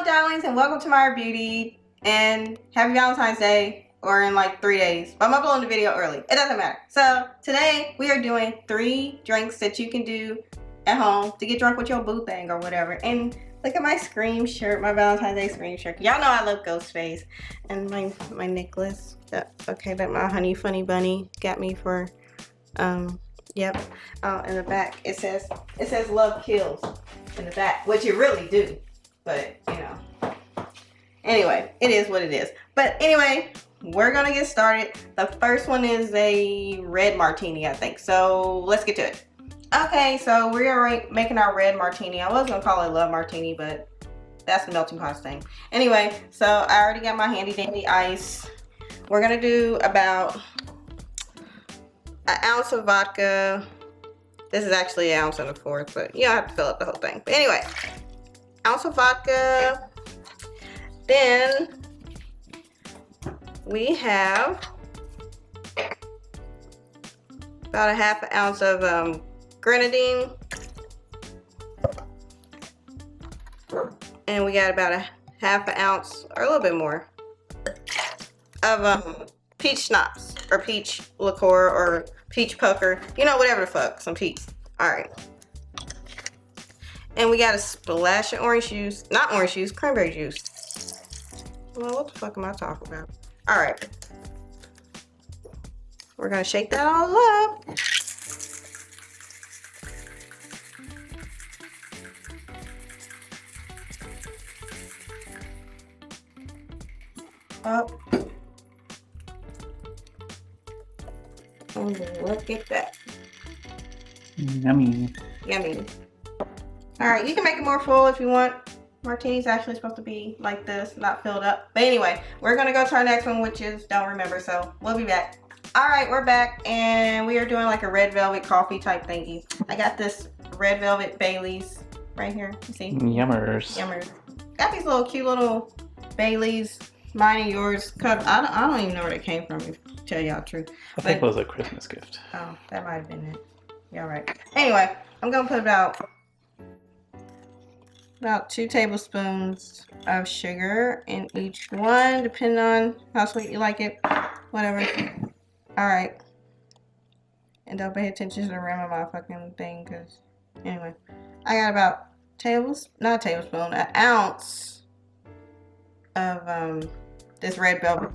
darlings, and welcome to my beauty, and happy Valentine's Day, or in like 3 days, but I'm uploading the video early. It doesn't matter. So today we are doing 3 drinks that you can do at home to get drunk with your boo thing or whatever. And look at my Scream shirt, my Valentine's Day Scream shirt. Y'all know I love Ghostface. And my necklace that my honey funny bunny got me for yep. In the back it says love kills in the back, which it really do. But, you know, anyway, it is what it is. But anyway, we're going to get started. The first one is a red martini, I think. So let's get to it. Okay, so we are making our red martini. I was going to call it love martini, but that's the melting pot thing. Anyway, so I already got my handy dandy ice. We're going to do about an ounce of vodka. This is actually an ounce and a fourth, but you don't have to fill up the whole thing. But anyway, ounce of vodka. Then we have about a half an ounce of grenadine, and we got about a half an ounce or a little bit more of peach schnapps or peach liqueur or peach pucker, you know, whatever the fuck, some peach. All right. And we got a splash of orange juice. Not orange juice, cranberry juice. Well, what the fuck am I talking about? All right. We're gonna shake that all up. Up. And look at that. Yummy. Yummy. All right, you can make it more full if you want. Martini's actually supposed to be like this, not filled up. But anyway, we're gonna go to our next one, which is don't remember, so we'll be back. All right, we're back, and we are doing like a red velvet coffee type thingy. I got this red velvet Baileys right here. You see? Yummers. Yummers. Got these little cute little Baileys. Mine and yours. Cause I don't even know where they came from, if to tell y'all the truth. I think it was a Christmas gift. Oh, that might have been it. Yeah, right. Anyway, I'm gonna put about 2 tablespoons of sugar in each one, depending on how sweet you like it. Whatever. All right. And don't pay attention to the rim of my fucking thing, cause anyway, I got about an ounce of this red velvet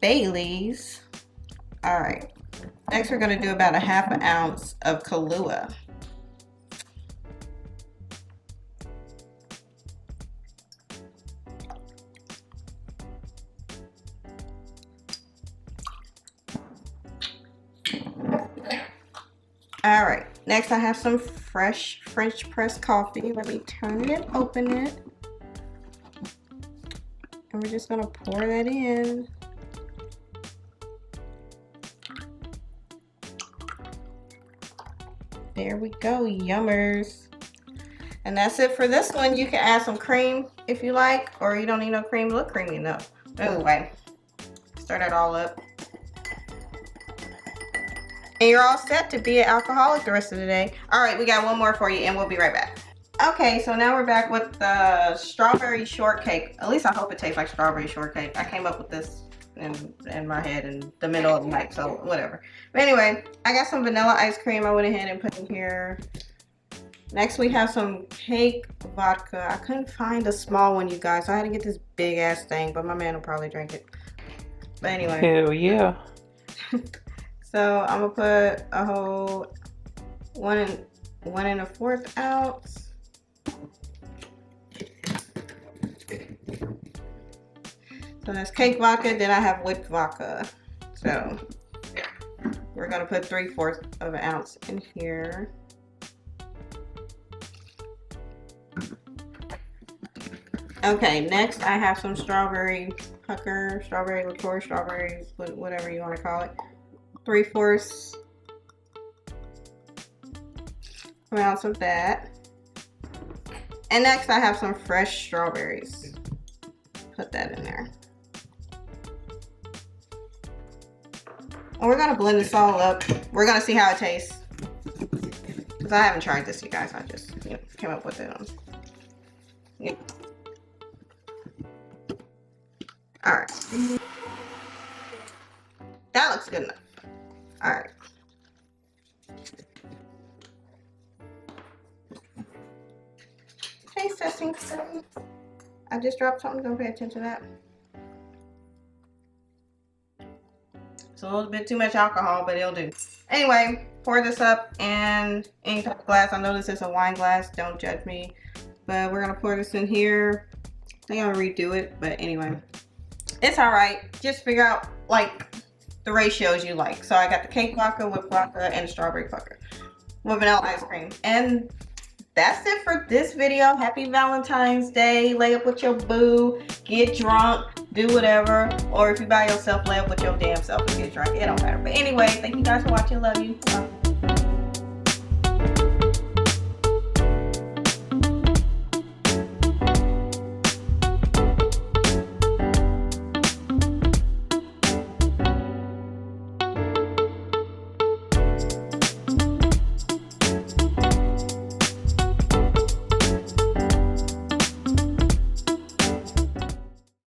Baileys. All right. Next, we're gonna do about a half an ounce of Kahlua. All right. Next, I have some fresh French press coffee. Let me turn it, open it. And we're just gonna pour that in. There we go, yummers. And that's it for this one. You can add some cream if you like, or you don't need no cream. Look creamy enough. Anyway, stir that all up. And you're all set to be an alcoholic the rest of the day. All right, we got one more for you, and we'll be right back. Okay, so now we're back with the strawberry shortcake. At least I hope it tastes like strawberry shortcake. I came up with this in my head in the middle of the night, so whatever. But anyway, I got some vanilla ice cream I went ahead and put in here. Next, we have some cake vodka. I couldn't find a small one, you guys, so I had to get this big ass thing, but my man will probably drink it. But anyway. Hell yeah. So I'm gonna put a whole 1 1/4 ounce. So that's cake vodka, then I have whipped vodka. So we're gonna put 3/4 of an ounce in here. Okay, next I have some strawberry pucker, strawberry liqueur, strawberry, whatever you want to call it. 3/4 ounce of that. And next I have some fresh strawberries. Put that in there. And we're gonna blend this all up. We're gonna see how it tastes. Because I haven't tried this, you guys. I just came up with it. Alright. That looks good enough. Alright. Taste testing study. I just dropped something, don't pay attention to that. It's a little bit too much alcohol, but it'll do. Anyway, pour this up in any type of glass. I know this is a wine glass, don't judge me. But we're gonna pour this in here. I'm gonna redo it, but anyway. It's alright. Just figure out like the ratios you like. So I got the cake vodka, whipped vodka, and the strawberry vodka with vanilla ice cream. And that's it for this video. Happy Valentine's Day. Lay up with your boo, get drunk, do whatever. Or if you by yourself, lay up with your damn self and get drunk. It don't matter. But anyway, thank you guys for watching. Love you.